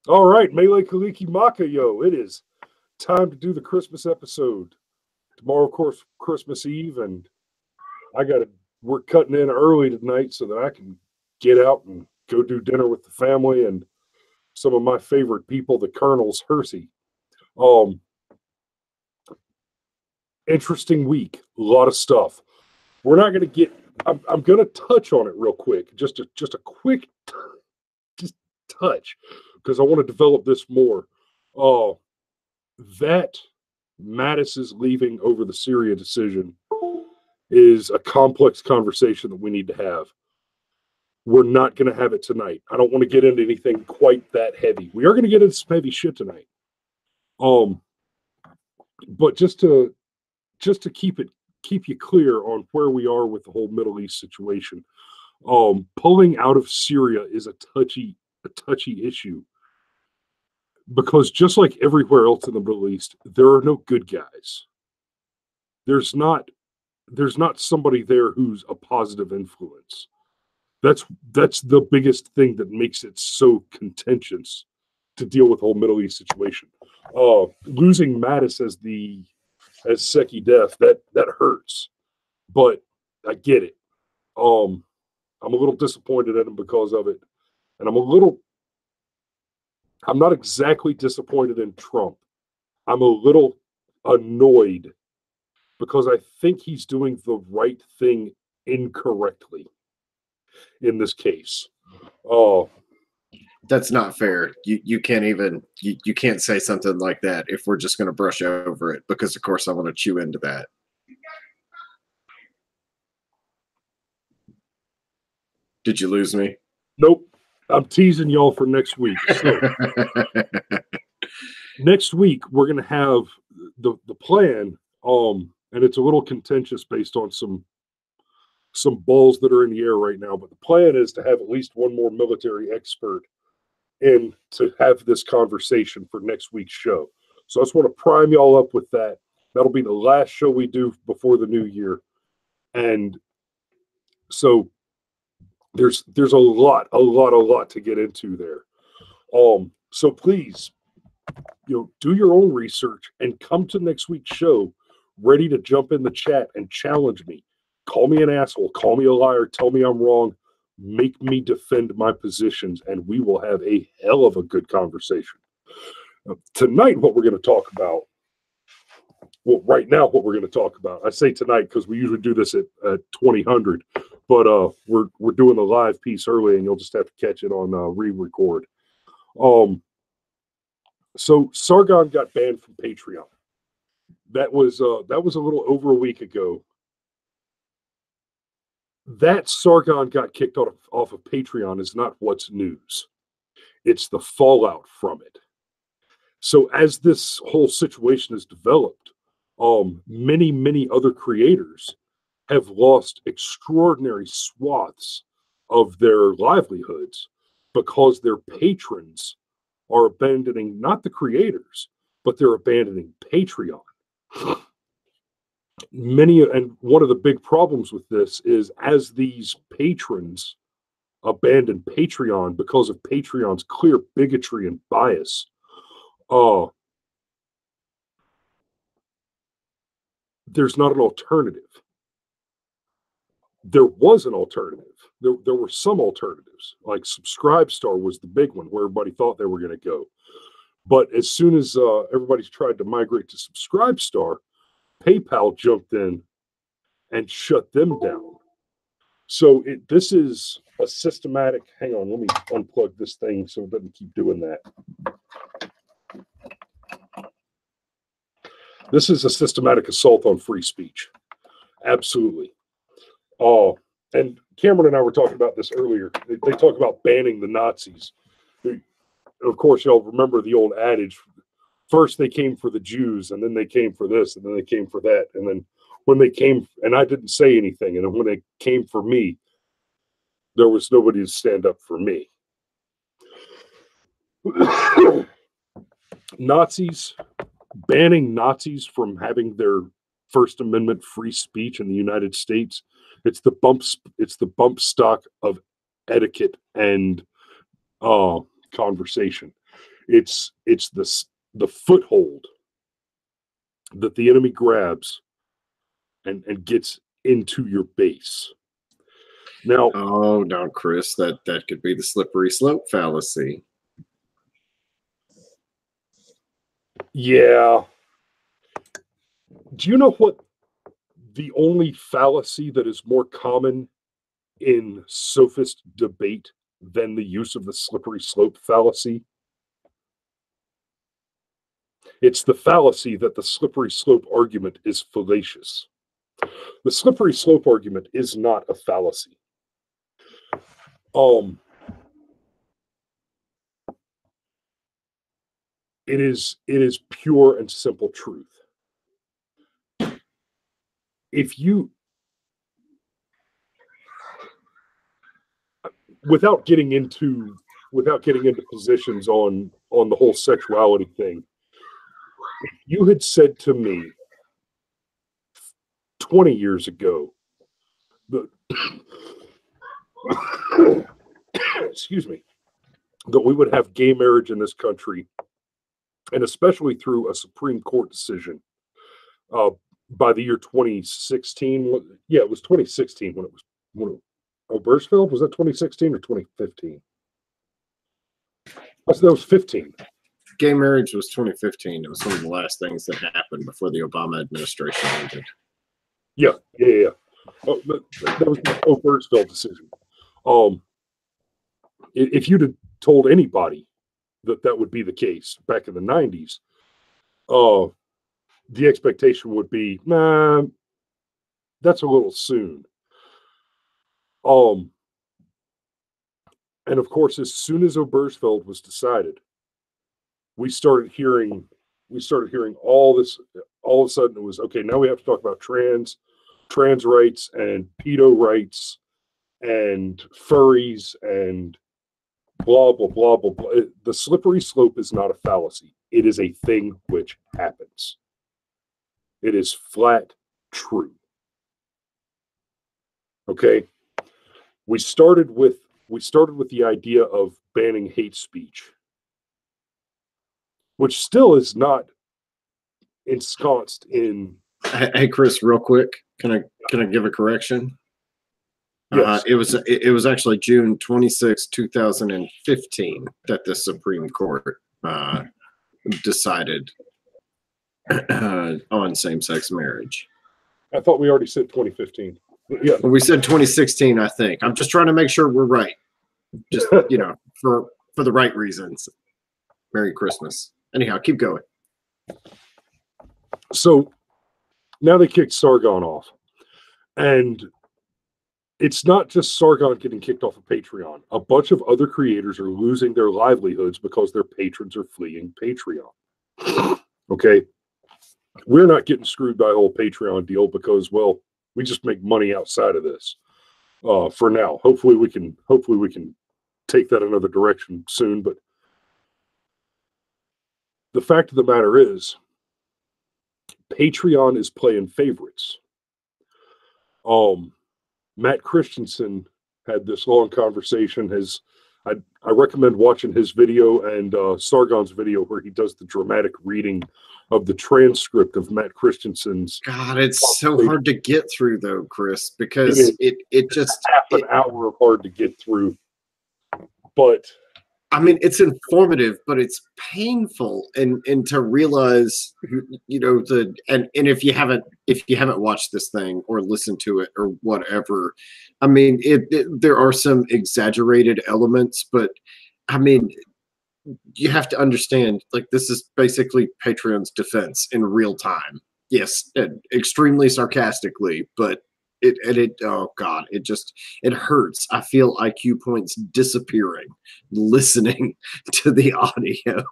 All right, Mele Kaliki Maka, yo, it is time to do the Christmas episode. Tomorrow, of course, Christmas Eve, and we're cutting in early tonight so that I can get out and go do dinner with the family and some of my favorite people, the Colonels, Hersey. Um, Interesting week, a lot of stuff. We're not going to get, I'm going to touch on it real quick, just a quick just touch, because I want to develop this more. That Mattis is leaving over the Syria decision is a complex conversation that we need to have. We're not going to have it tonight. I don't want to get into anything quite that heavy. We are going to get into some heavy shit tonight. But just to keep you clear on where we are with the whole Middle East situation. Pulling out of Syria is a touchy issue, because just like everywhere else in the Middle East, there are no good guys. There's not somebody there who's a positive influence. That's the biggest thing that makes it so contentious to deal with the whole Middle East situation. Losing Mattis as Seki Def, that hurts, but I get it. I'm a little disappointed at him because of it, and I'm not exactly disappointed in Trump. I'm a little annoyed because I think he's doing the right thing incorrectly in this case. That's not fair. You can't even you can't say something like that if we're just going to brush over it, because of course I want to chew into that. Did you lose me? Nope. I'm teasing y'all for next week. So, next week we're going to have the plan, and it's a little contentious based on some balls that are in the air right now, but the plan is to have at least one more military expert in to have this conversation for next week's show. So I just want to prime y'all up with that. That'll be the last show we do before the new year. And so there's a lot to get into there. So please, do your own research and come to next week's show ready to jump in the chat and challenge me. Call me an asshole, call me a liar, tell me I'm wrong, make me defend my positions, and we will have a hell of a good conversation. Tonight, what we're going to talk about, right now, what we're going to talk about, I say tonight because we usually do this at 2000, but we're doing the live piece early, and you'll just have to catch it on re-record. So Sargon got banned from Patreon. That was a little over a week ago. That Sargon got kicked off of Patreon is not what's news. It's the fallout from it. So as this whole situation has developed, many other creators have lost extraordinary swaths of their livelihoods because their patrons are abandoning not the creators, but they're abandoning Patreon. And one of the big problems with this is, as these patrons abandon Patreon because of Patreon's clear bigotry and bias, there's not an alternative. There was an alternative. There were some alternatives, like Subscribestar was the big one where everybody thought they were going to go. But as soon as everybody's tried to migrate to Subscribestar, PayPal jumped in and shut them down. So this is a systematic. Hang on, let me unplug this thing so it doesn't keep doing that. This is a systematic assault on free speech. Absolutely. And Cameron and I were talking about this earlier. They talk about banning the Nazis. Of course, y'all remember the old adage. First they came for the Jews, and then they came for this, and then they came for that. And then when they came, and I didn't say anything, and then when they came for me, there was nobody to stand up for me. Banning Nazis from having their First Amendment free speech in the United States, it's the bump stock of etiquette and conversation. It's the foothold that the enemy grabs and gets into your base. Now, Oh, no, Chris, that could be the slippery slope fallacy. yeah. Do you know what the only fallacy that is more common in sophist debate than the use of the slippery slope fallacy? It's the fallacy that the slippery slope argument is fallacious. The slippery slope argument is not a fallacy. It is pure and simple truth. If you, without getting into positions on the whole sexuality thing, if you had said to me 20 years ago that excuse me, that we would have gay marriage in this country, and especially through a Supreme Court decision by the year 2016. Yeah, it was 2016 when Obergefell, was that 2016 or 2015? That was 15. Gay marriage was 2015. It was one of the last things that happened before the Obama administration ended. Yeah. Oh, that was the Obergefell decision. If you'd have told anybody that would be the case back in the 90s, the expectation would be, nah, that's a little soon. And of course, as soon as Obergefell was decided, we started hearing all this. All of a sudden, it was okay. Now we have to talk about trans rights and pedo rights and furries and blah blah blah blah blah. The slippery slope is not a fallacy. It is a thing which happens. It is flat true. Okay. We started with the idea of banning hate speech, which still is not ensconced in. Hey, Chris, real quick, can I give a correction? Yes. It was actually June 26, 2015 that the Supreme Court decided on same-sex marriage. I thought we already said 2015. Yeah. Well, we said 2016, I think. I'm just trying to make sure we're right. Just, for the right reasons. Merry Christmas. Anyhow, keep going. So now they kicked Sargon off. And it's not just Sargon getting kicked off of Patreon. A bunch of other creators are losing their livelihoods because their patrons are fleeing Patreon. Okay. We're not getting screwed by the whole Patreon deal because, well, we just make money outside of this for now. Hopefully we can take that another direction soon. But the fact of the matter is, Patreon is playing favorites. Matt Christensen had this long conversation. I recommend watching his video and Sargon's video where he does the dramatic reading of the transcript of Matt Christensen's. God, it's so hard to get through though, Chris, because it just half an hour of hard to get through. But I mean, it's informative, but it's painful, and to realize, and if you haven't watched this thing or listened to it or whatever, I mean, there are some exaggerated elements, but I mean, you have to understand, like, this is basically Patreon's defense in real time. Yes, extremely sarcastically, but oh God, it hurts. I feel IQ points disappearing listening to the audio.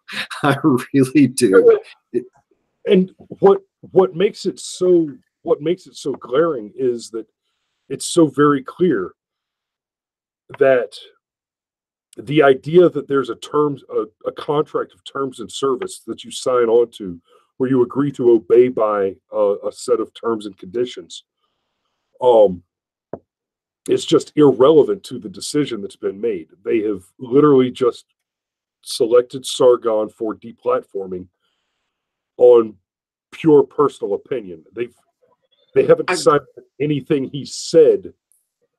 I really do. And what makes it so glaring is that it's so very clear that the idea that there's a contract of terms and service that you sign on to where you agree to obey by a set of terms and conditions it's just irrelevant to the decision that's been made. They have literally just selected Sargon for deplatforming on pure personal opinion. They haven't decided that anything he said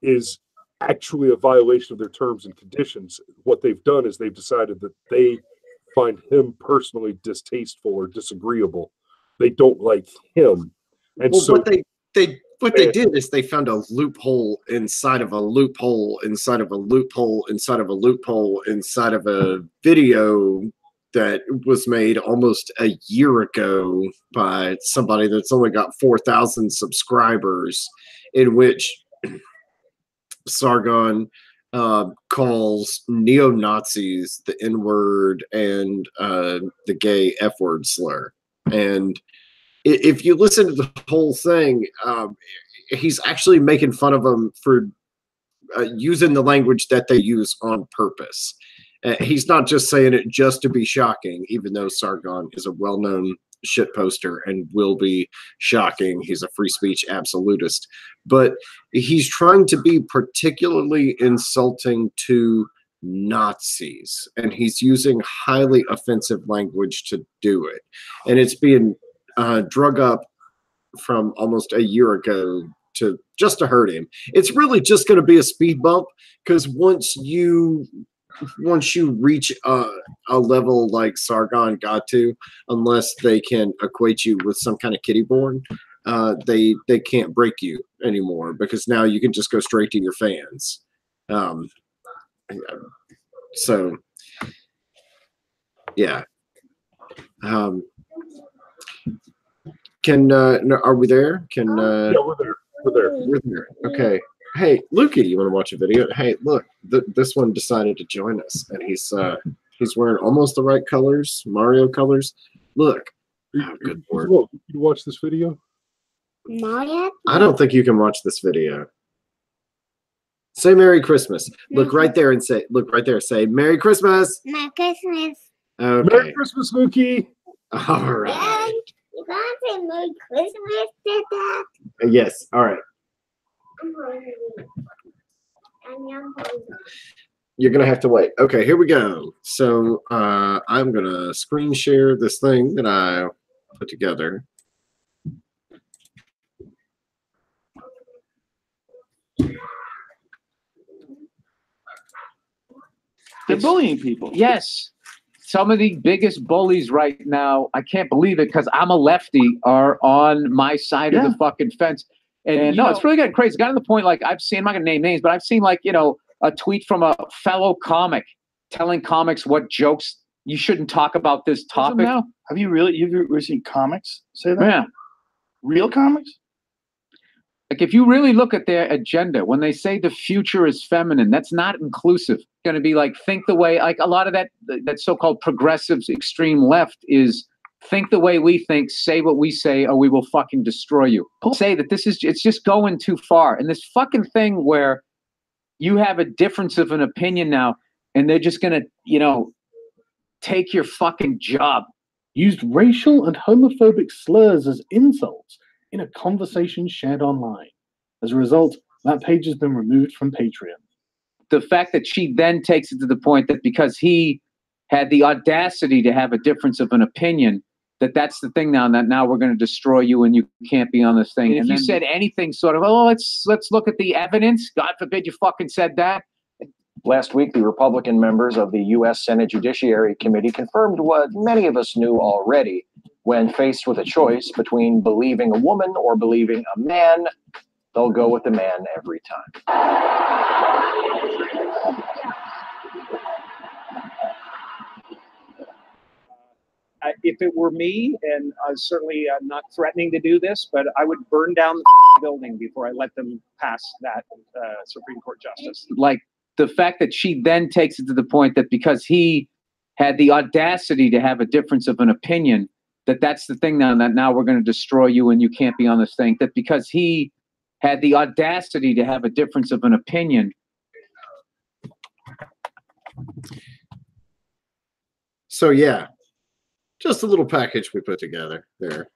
is actually a violation of their terms and conditions. What they've done is they've decided that they find him personally distasteful or disagreeable. They don't like him. And well, so what they did is they found a loophole inside of a loophole inside of a loophole inside of a loophole inside of a video that was made almost a year ago by somebody that's only got 4,000 subscribers, in which Sargon calls neo-Nazis the N-word and the gay F-word slur. And if you listen to the whole thing, he's actually making fun of them for using the language that they use on purpose. He's not just saying it just to be shocking, even though Sargon is a well-known shit poster and will be shocking. He's a free speech absolutist. But he's trying to be particularly insulting to Nazis, and he's using highly offensive language to do it. And it's being drug up from almost a year ago to just to hurt him. It's really just going to be a speed bump, because once you reach a level like Sargon got to, unless they can equate you with some kind of kitty born, they can't break you anymore, because now you can just go straight to your fans. So yeah. Are we there? yeah, we're there. We're there. Okay. Hey, Lukey, you want to watch a video? Hey, look, this one decided to join us, and he's wearing almost the right colors, Mario colors. Look. Oh, good Lord. You watch this video? Mario? I don't think you can watch this video. Say Merry Christmas. Look right there and say, say Merry Christmas. Merry Christmas. Okay. Merry Christmas, Mookie. All right. You gotta say Merry Christmas to that. Yes. All right. I'm hungry. I'm hungry. You're gonna have to wait. Okay, here we go. So I'm gonna screen share this thing that I put together. They're bullying people. Yes. Some of the biggest bullies right now, I can't believe it, because I'm a lefty, are on my side of the fucking fence. And no, it's really getting crazy. It's gotten to the point, like, I've seen, I'm not going to name names, but I've seen, like, you know, a tweet from a fellow comic telling comics what jokes you shouldn't talk about this topic. Now. Have you really, you've really seen comics say that? Yeah. Real comics? Like, if you really look at their agenda, when they say the future is feminine, that's not inclusive. It's going to be like, think the way, like a lot of that so-called progressives, extreme left is think the way we think, say what we say, or we will fucking destroy you. Say that it's just going too far. And this fucking thing where you have a difference of an opinion now, and they're just going to, you know, take your fucking job. Used racial and homophobic slurs as insults in a conversation shared online. As a result, that page has been removed from Patreon. The fact that she then takes it to the point that because he had the audacity to have a difference of an opinion, that's the thing now, that now we're going to destroy you and you can't be on this thing. And if you said anything sort of, oh, let's look at the evidence, God forbid you fucking said that. Last week, the Republican members of the U.S. Senate Judiciary Committee confirmed what many of us knew already. When faced with a choice between believing a woman or believing a man, they'll go with the man every time. If it were me, and certainly I'm not threatening to do this, but I would burn down the building before I let them pass that Supreme Court justice. Like, the fact that she then takes it to the point that because he had the audacity to have a difference of an opinion, that's the thing now, that now we're going to destroy you and you can't be on this thing. That because he had the audacity to have a difference of an opinion. So yeah, just a little package we put together there.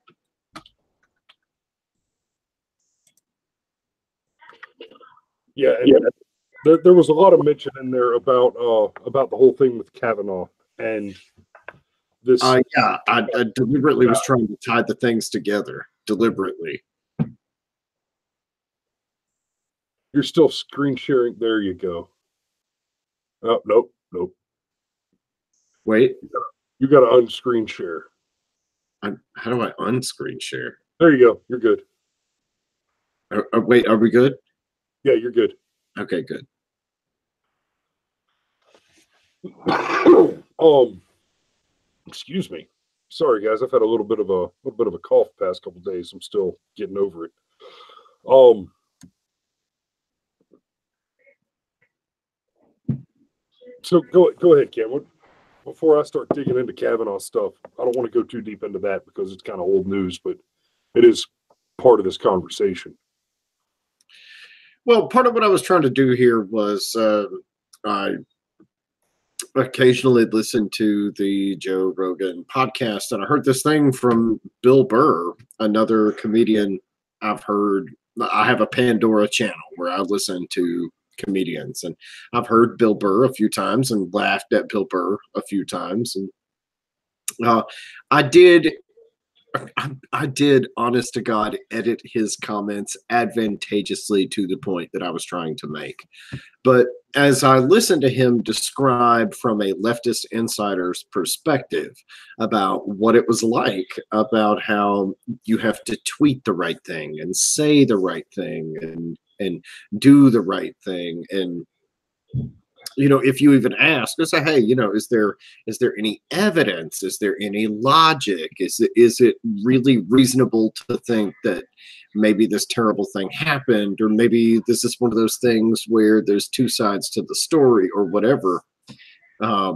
Yeah, and there was a lot of mention in there about the whole thing with Kavanaugh And this, yeah, I deliberately was trying to tie the things together. Deliberately. you're still screen sharing. There you go. Oh, nope. Wait, You got to unscreen share. how do I unscreen share? There you go. You're good. Wait, are we good? Yeah, you're good. Okay, good. Excuse me. Sorry, guys. I've had a little bit of a cough past couple days. I'm still getting over it. So go ahead, Cameron. Before I start digging into Kavanaugh stuff, I don't want to go too deep into that because it's kind of old news, but it is part of this conversation. Well, part of what I was trying to do here was I occasionally listen to the Joe Rogan podcast, and I heard this thing from Bill Burr, another comedian I've heard. I have a Pandora channel where I listen to comedians, and I've heard Bill Burr a few times and laughed at Bill Burr a few times. And I did, honest to God, edit his comments advantageously to the point that I was trying to make. But as I listened to him describe from a leftist insider's perspective about what it was like, about how you have to tweet the right thing and say the right thing and do the right thing, and if you even ask, just say, hey, is there any evidence? Is there any logic? Is it really reasonable to think that maybe this terrible thing happened, or maybe this is one of those things where there's two sides to the story, or whatever? I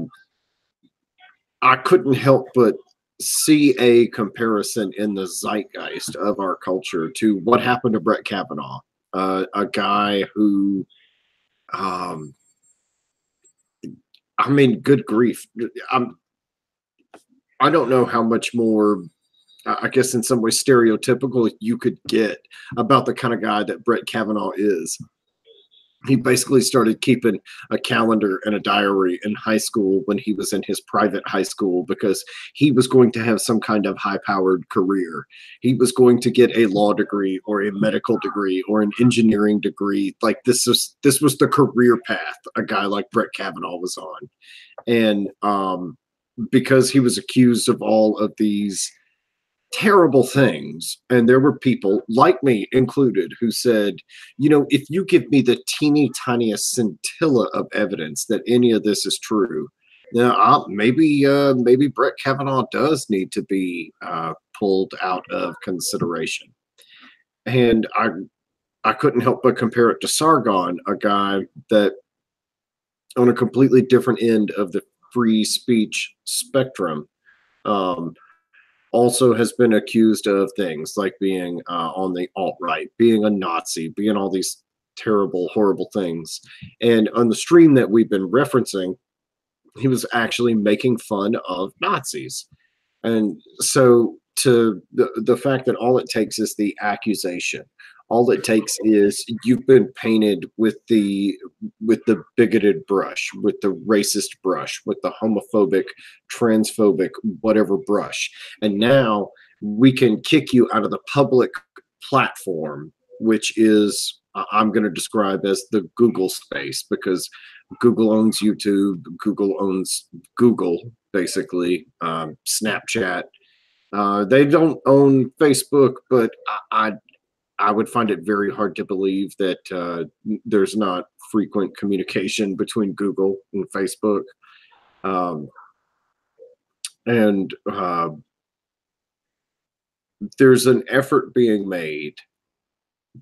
couldn't help but see a comparison in the zeitgeist of our culture to what happened to Brett Kavanaugh, a guy who, I mean, good grief. I don't know how much more, I guess in some way stereotypical you could get about the kind of guy that Brett Kavanaugh is. He basically started keeping a calendar and a diary in high school when he was in his private high school, because he was going to have some kind of high-powered career. He was going to get a law degree or a medical degree or an engineering degree. Like this was the career path a guy like Brett Kavanaugh was on. And because he was accused of all of these terrible things, and there were people like me included who said, if you give me the teeny tiniest scintilla of evidence that any of this is true, now maybe Brett Kavanaugh does need to be pulled out of consideration. And I couldn't help but compare it to Sargon, a guy that on a completely different end of the free speech spectrum also has been accused of things like being on the alt-right, being a Nazi, being all these terrible, horrible things. And on the stream that we've been referencing, he was actually making fun of Nazis. And so to the fact that all it takes is the accusation, all it takes is you've been painted with the bigoted brush, with the racist brush, with the homophobic, transphobic, whatever brush. And now we can kick you out of the public platform, which is, I'm going to describe as the Google space, because Google owns YouTube, Google owns Google, basically, Snapchat. They don't own Facebook, but I would find it very hard to believe that there's not frequent communication between Google and Facebook. And there's an effort being made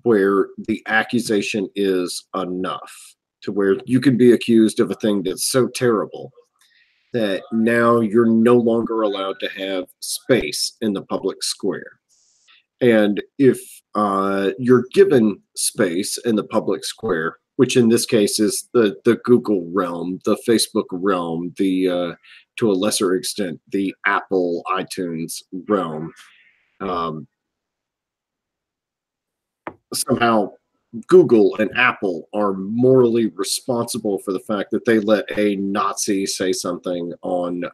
where the accusation is enough to where you can be accused of a thing that's so terrible that now you're no longer allowed to have space in the public square. And if you're given space in the public square, which in this case is the Google realm, the Facebook realm, the to a lesser extent, the Apple iTunes realm, somehow Google and Apple are morally responsible for the fact that they let a Nazi say something on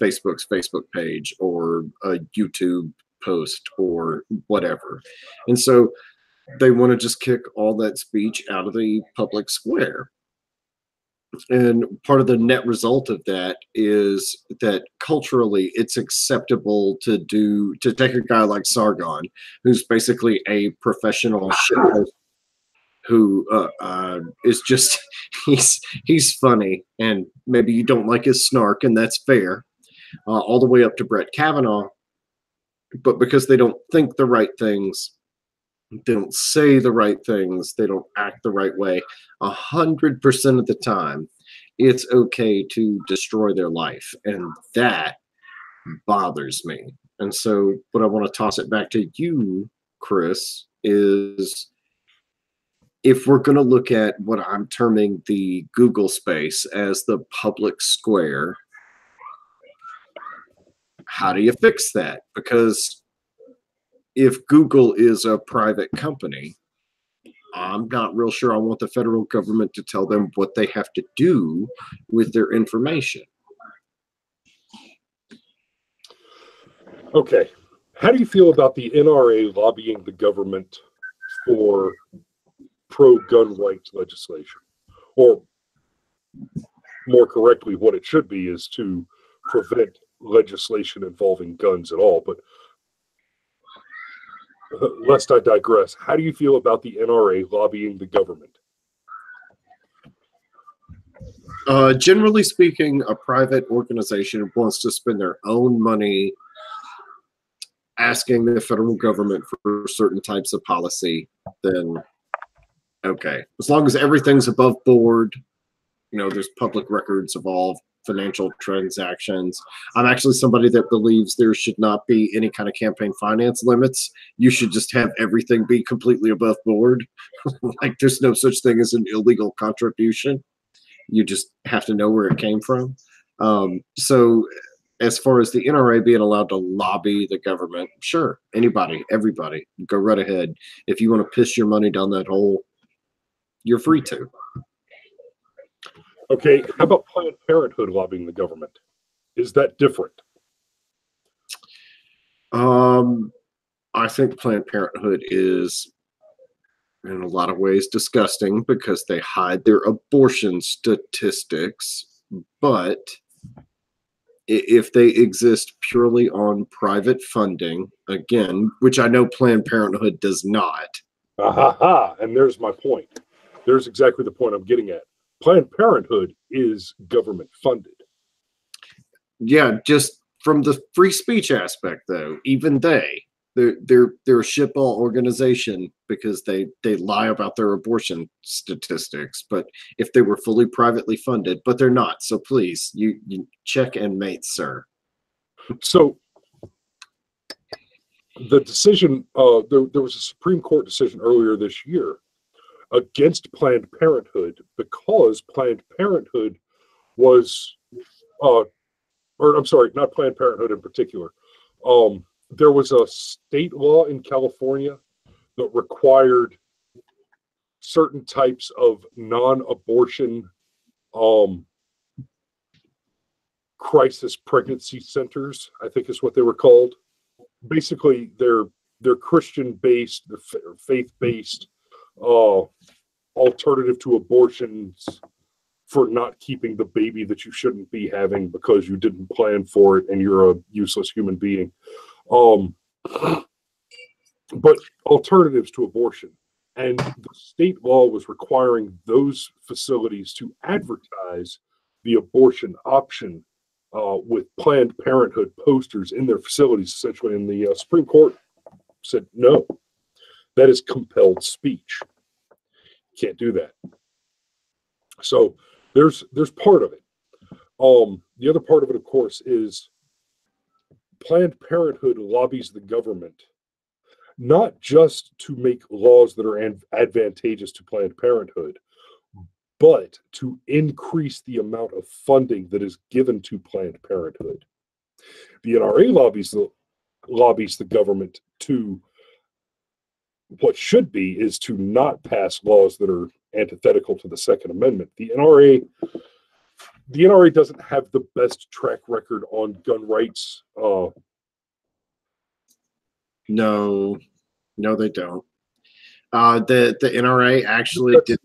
Facebook's Facebook page or a YouTube post or whatever. And so they want to just kick all that speech out of the public square. And part of the net result of that is that culturally it's acceptable to take a guy like Sargon, who's basically a professional shitpost, who is just he's funny, and maybe you don't like his snark, and that's fair, all the way up to Brett Kavanaugh. But because they don't think the right things, they don't say the right things, they don't act the right way, 100% of the time, it's okay to destroy their life. And that bothers me. And so what I want to toss it back to you, Chris, is if we're going to look at what I'm terming the Google space as the public square, how do you fix that? Because if Google is a private company, I'm not real sure I want the federal government to tell them what they have to do with their information. Okay. How do you feel about the NRA lobbying the government for pro-gun rights legislation? Or more correctly, what it should be is to prevent legislation involving guns at all. But lest I digress, how do you feel about the NRA lobbying the government? Generally speaking, a private organization wants to spend their own money asking the federal government for certain types of policy, then okay. As long as everything's above board, there's public records of all financial transactions. I'm actually somebody that believes there should not be any kind of campaign finance limits. You should just have everything be completely above board. Like there's no such thing as an illegal contribution. You just have to know where it came from. So as far as the NRA being allowed to lobby the government, sure, anybody, everybody, go right ahead. If you want to piss your money down that hole, you're free to. Okay, how about Planned Parenthood lobbying the government? Is that different? I think Planned Parenthood is, in a lot of ways, disgusting because they hide their abortion statistics. But if they exist purely on private funding, again, which I know Planned Parenthood does not. And there's my point. There's exactly the point I'm getting at. Planned Parenthood is government funded. Yeah, just from the free speech aspect, though, even they're a shitball organization because they lie about their abortion statistics. But if they were fully privately funded, but they're not, so please, you check and mate, sir. So the decision, there was a Supreme Court decision earlier this year against Planned Parenthood because Planned Parenthood was, or I'm sorry, not Planned Parenthood in particular. There was a state law in California that required certain types of non-abortion crisis pregnancy centers, I think is what they were called. Basically, they're Christian-based, they're faith-based, alternative to abortions for not keeping the baby that you shouldn't be having because you didn't plan for it and you're a useless human being. But alternatives to abortion. And the state law was requiring those facilities to advertise the abortion option with Planned Parenthood posters in their facilities, essentially. And the Supreme Court said, no, that is compelled speech. Can't do that. So there's part of it. The other part of it, of course, is Planned Parenthood lobbies the government, not just to make laws that are advantageous to Planned Parenthood, but to increase the amount of funding that is given to Planned Parenthood. The NRA lobbies the government to what should be is to not pass laws that are antithetical to the Second Amendment. The NRA doesn't have the best track record on gun rights. No, they don't. The NRA actually did.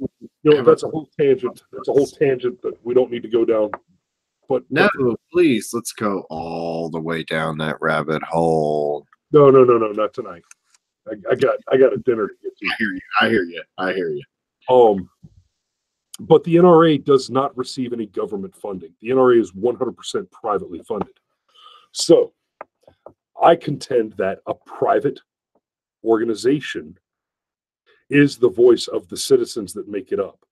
That's a whole tangent. That's a whole tangent that we don't need to go down. But no, please, let's go all the way down that rabbit hole. No, not tonight. I got a dinner to get to. I hear you. But the NRA does not receive any government funding. The NRA is 100% privately funded. So I contend that a private organization is the voice of the citizens that make it up.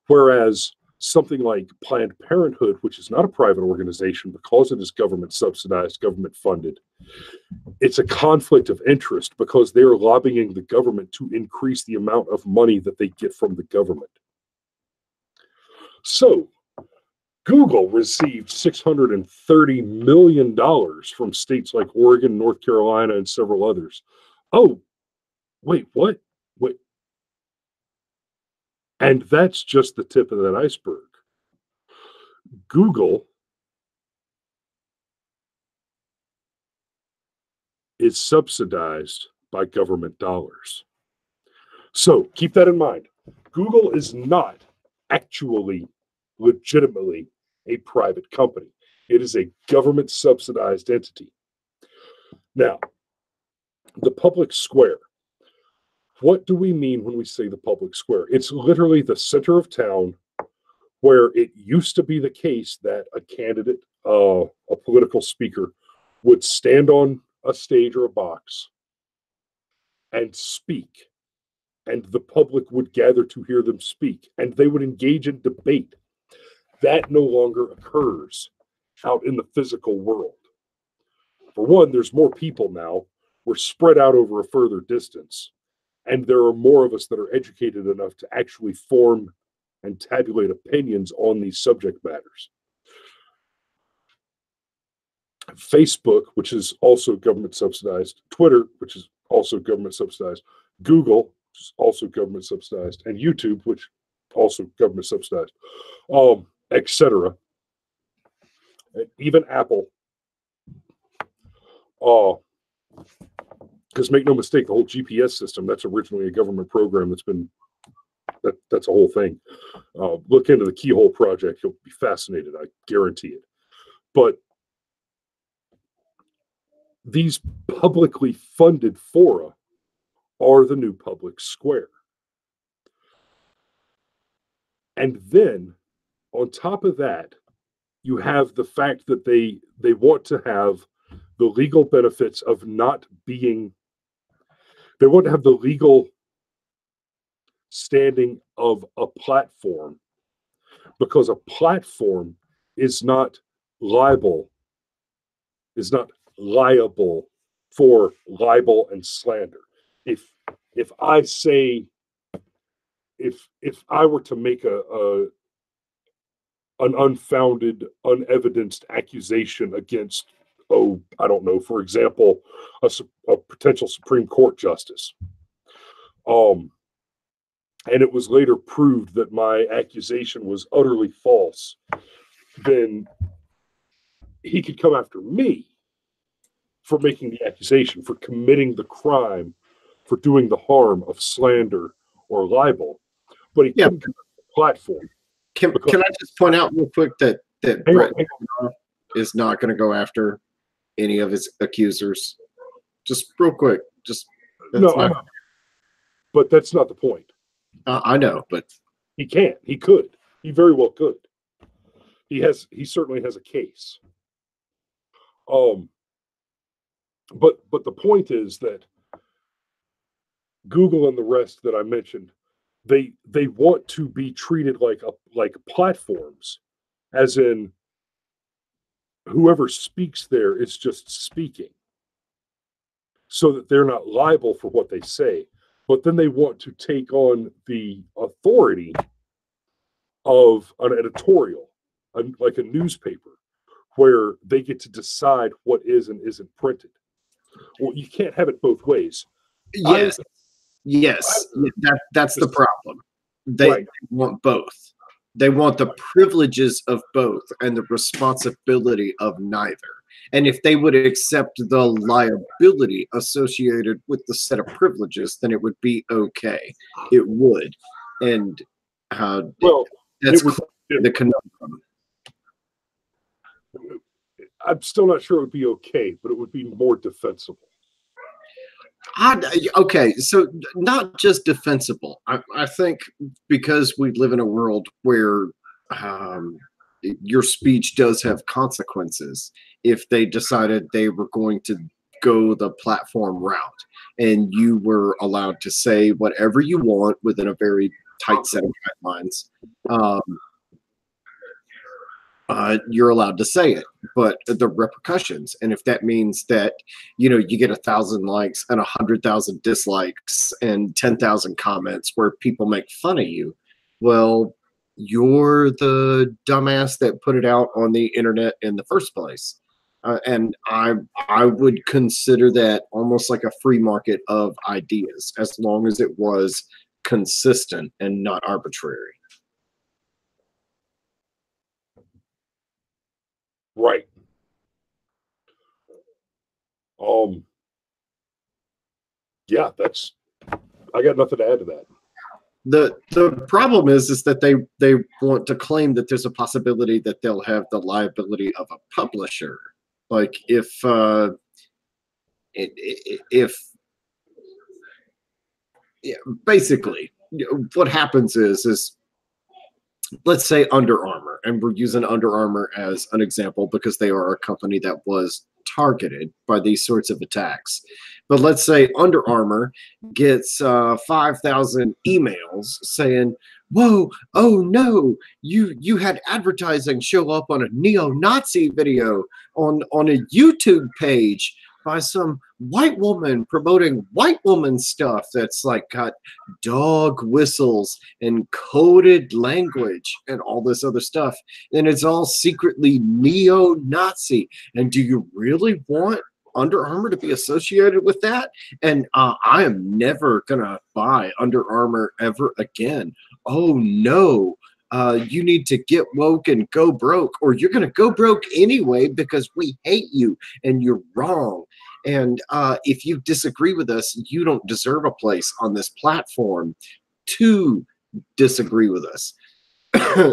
Whereas something like Planned Parenthood, which is not a private organization because it is government subsidized, government funded, it's a conflict of interest because they're lobbying the government to increase the amount of money that they get from the government. So Google received $630 million from states like Oregon, North Carolina, and several others. Oh, wait, what? Wait. And that's just the tip of that iceberg. Google is subsidized by government dollars. So keep that in mind. Google is not actually, legitimately a private company. It is a government subsidized entity. Now, the public square. What do we mean when we say the public square? It's literally the center of town where it used to be the case that a candidate, a political speaker, would stand on a stage or a box and speak. And the public would gather to hear them speak. And they would engage in debate. That no longer occurs out in the physical world. For one, there's more people now. We're spread out over a further distance. And there are more of us that are educated enough to actually form and tabulate opinions on these subject matters. Facebook, which is also government subsidized, Twitter, which is also government subsidized, Google, which is also government subsidized, and YouTube, which is also government subsidized, etc. Even Apple. Because make no mistake, the whole GPS system, that's originally a government program that's a whole thing. Look into the Keyhole Project. You'll be fascinated. I guarantee it. But these publicly funded fora are the new public square. And then on top of that, you have the fact that they want to have the legal benefits of not being, they want to have the legal standing of a platform, because a platform is not liable for libel and slander. If I say, if I were to make an unfounded, unevidenced accusation against, I don't know, for example, a potential Supreme Court justice, and it was later proved that my accusation was utterly false, then he could come after me for making the accusation, for committing the crime, for doing the harm of slander or libel, but he couldn't come after the platform. Can I just point out real quick that Brett is not going to go after any of his accusers? Just real quick. But that's not the point. I know, but he can't. He could. He very well could. He certainly has a case. But the point is that Google and the rest that I mentioned, they want to be treated like platforms, as in whoever speaks there is just speaking, so that they're not liable for what they say. But then they want to take on the authority of an editorial, like a newspaper, where they get to decide what is and isn't printed. Well, you can't have it both ways. yes, Yes, that's the problem. They Right. want both. They want the privileges of both and the responsibility of neither. And if they would accept the liability associated with the set of privileges, then it would be okay. It would. And Well, that's it would, clearly the conundrum. I'm still not sure it would be okay, but it would be more defensible. Okay, so not just defensible. I think because we live in a world where your speech does have consequences if they decided they were going to go the platform route and you were allowed to say whatever you want within a very tight set of guidelines. You're allowed to say it, but the repercussions, and if that means that you get 1,000 likes and 100,000 dislikes and 10,000 comments where people make fun of you, well, you're the dumbass that put it out on the internet in the first place. And I would consider that almost like a free market of ideas, as long as it was consistent and not arbitrary. Right. Yeah, I got nothing to add to that. The problem is that they want to claim that there's a possibility that they'll have the liability of a publisher. Like if basically what happens is let's say Under Armour, and we're using Under Armour as an example because they are a company that was targeted by these sorts of attacks. But let's say Under Armour gets 5,000 emails saying, "Whoa, oh no, you had advertising show up on a neo-Nazi video on a YouTube page by some white woman promoting white woman stuff that's like got dog whistles and coded language and all this other stuff, and it's all secretly neo-Nazi. And do you really want Under Armour to be associated with that? And I am never gonna buy Under Armour ever again. Oh no, you need to get woke and go broke, or you're gonna go broke anyway because we hate you and you're wrong. And if you disagree with us, you don't deserve a place on this platform to disagree with us."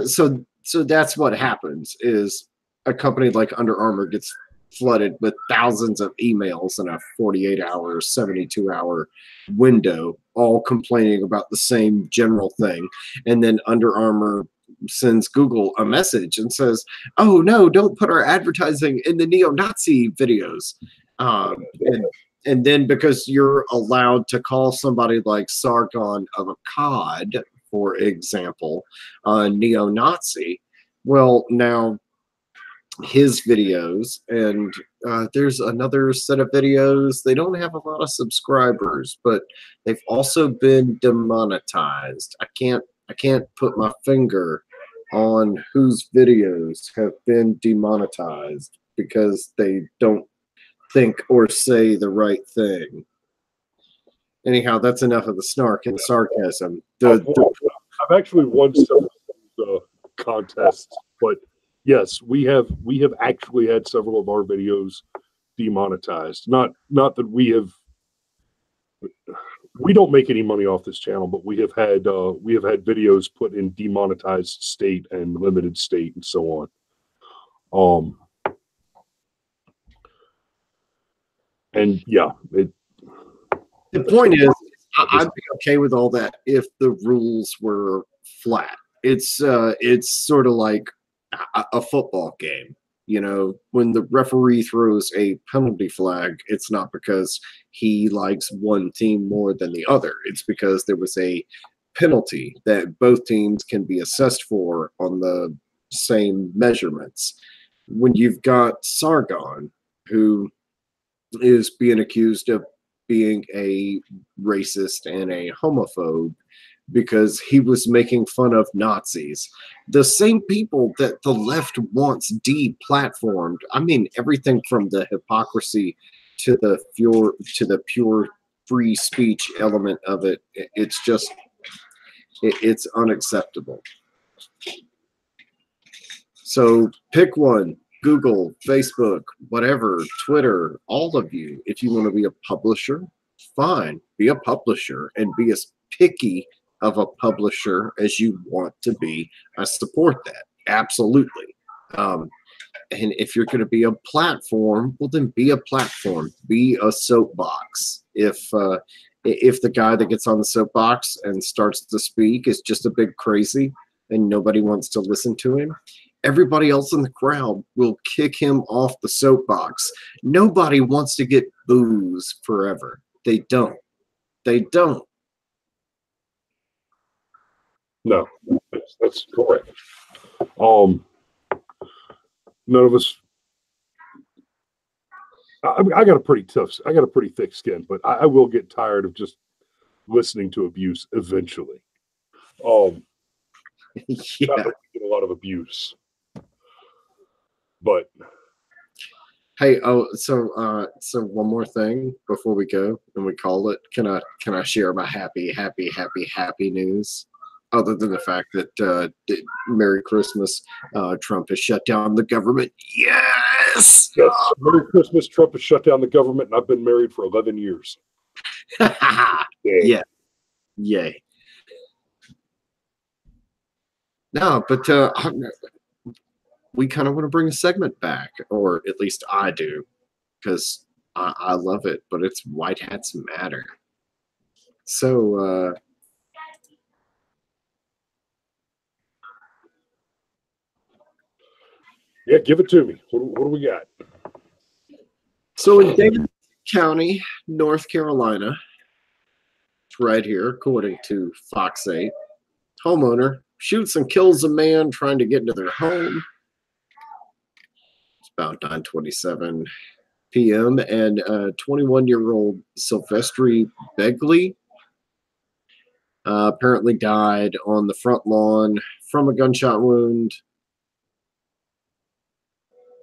So that's what happens, is a company like Under Armour gets flooded with thousands of emails in a 48-hour, 72-hour window, all complaining about the same general thing. And then Under Armour sends Google a message and says, "Oh no, don't put our advertising in the neo-Nazi videos." And then because you're allowed to call somebody like Sargon of Akkad, for example, neo-Nazi, well, now his videos, and there's another set of videos, they don't have a lot of subscribers, but they've also been demonetized. I can't put my finger on whose videos have been demonetized because they don't think or say the right thing. Anyhow, that's enough of the snark and sarcasm. I've actually won several contests, but yes, we have actually had several of our videos demonetized. Not that we don't make any money off this channel, but we have had videos put in demonetized state and limited state and so on. And yeah, the point is, I'd be okay with all that if the rules were flat. It's sort of like a football game. When the referee throws a penalty flag, it's not because he likes one team more than the other. It's because there was a penalty that both teams can be assessed for on the same measurements. When you've got Sargon, who is being accused of being a racist and a homophobe because he was making fun of Nazis, the same people that the left wants deplatformed. I mean, everything from the hypocrisy to the pure free speech element of it. It's just, it's unacceptable. So pick one. Google, Facebook, whatever, Twitter, all of you. If you want to be a publisher, fine, be a publisher and be as picky of a publisher as you want to be. I support that, absolutely. And if you're going to be a platform, well, then be a platform, be a soapbox. If the guy that gets on the soapbox and starts to speak is just a big crazy and nobody wants to listen to him, everybody else in the crowd will kick him off the soapbox. Nobody wants to get booze forever. They don't. They don't. No, that's correct. None of us. I got a pretty thick skin, but I will get tired of just listening to abuse eventually. Yeah. Not that we get a lot of abuse. But hey, so one more thing before we go and we call it. Can I share my happy news? Other than the fact that Merry Christmas, Trump has shut down the government. Yes. Merry Christmas, Trump has shut down the government, and I've been married for 11 years. Yeah. Yay. No, but we kind of want to bring a segment back, or at least I do, because I love it, but it's White Hats Matter. So, yeah, give it to me. What do we got? So in Davis County, North Carolina, it's right here, according to Fox 8, homeowner shoots and kills a man trying to get into their home. It's about 9:27 p.m. and 21-year-old Sylvester Begley apparently died on the front lawn from a gunshot wound.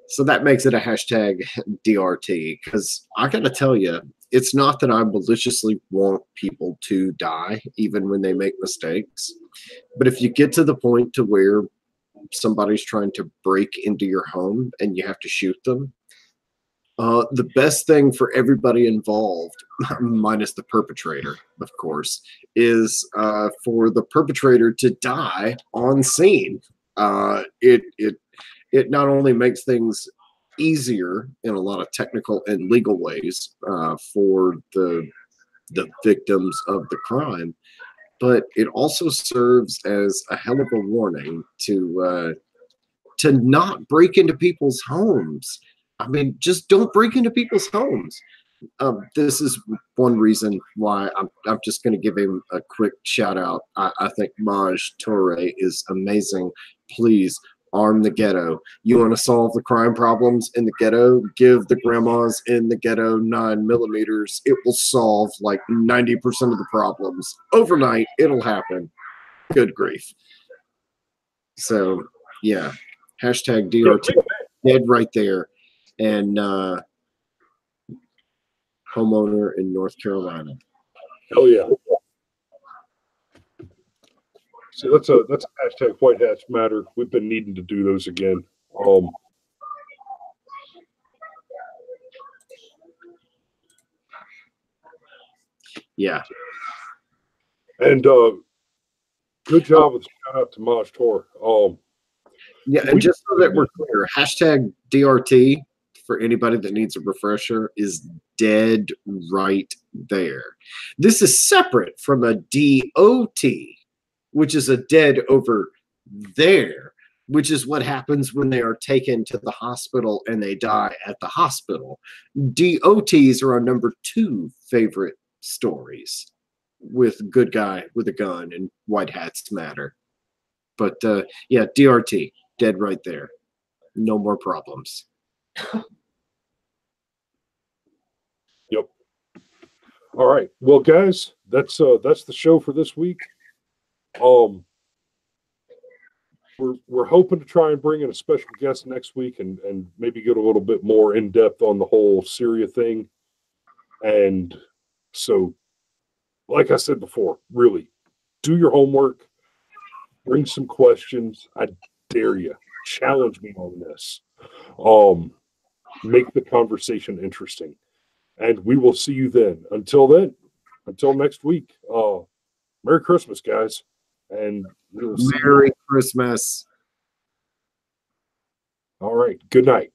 So that makes it a hashtag DRT, because I got to tell you, it's not that I maliciously want people to die, even when they make mistakes. But if you get to the point to where somebody's trying to break into your home and you have to shoot them, the best thing for everybody involved, minus the perpetrator, of course, is for the perpetrator to die on scene. It not only makes things easier in a lot of technical and legal ways for the victims of the crime, but it also serves as a hell of a warning to not break into people's homes. I mean, just don't break into people's homes. This is one reason why I'm just going to give him a quick shout out. I think Maj Toure is amazing. Please arm the ghetto. You want to solve the crime problems in the ghetto? Give the grandmas in the ghetto 9mm. It will solve like 90% of the problems. Overnight, it'll happen. Good grief. So, yeah. Hashtag DRT. Dead right there. And homeowner in North Carolina. Hell yeah. So that's a hashtag White Hats Matter. We've been needing to do those again. Yeah. And good job with shout out to Maj Toure. Yeah, and just so that we're clear, hashtag DRT, for anybody that needs a refresher, is dead right there. This is separate from a DOT, which is a dead over there, which is what happens when they are taken to the hospital and they die at the hospital. DOTs are our number 2 favorite stories, with good guy with a gun and White Hats Matter. But yeah, DRT, dead right there. No more problems. Yep. All right. Well, guys, that's the show for this week. We're hoping to try and bring in a special guest next week and maybe get a little bit more in depth on the whole Syria thing and So, like I said before, really do your homework, bring some questions. I dare you, challenge me on this. Make the conversation interesting, and we will see you then. Until next week. Merry Christmas, guys, and we will see you. Merry Christmas. All right. Good night.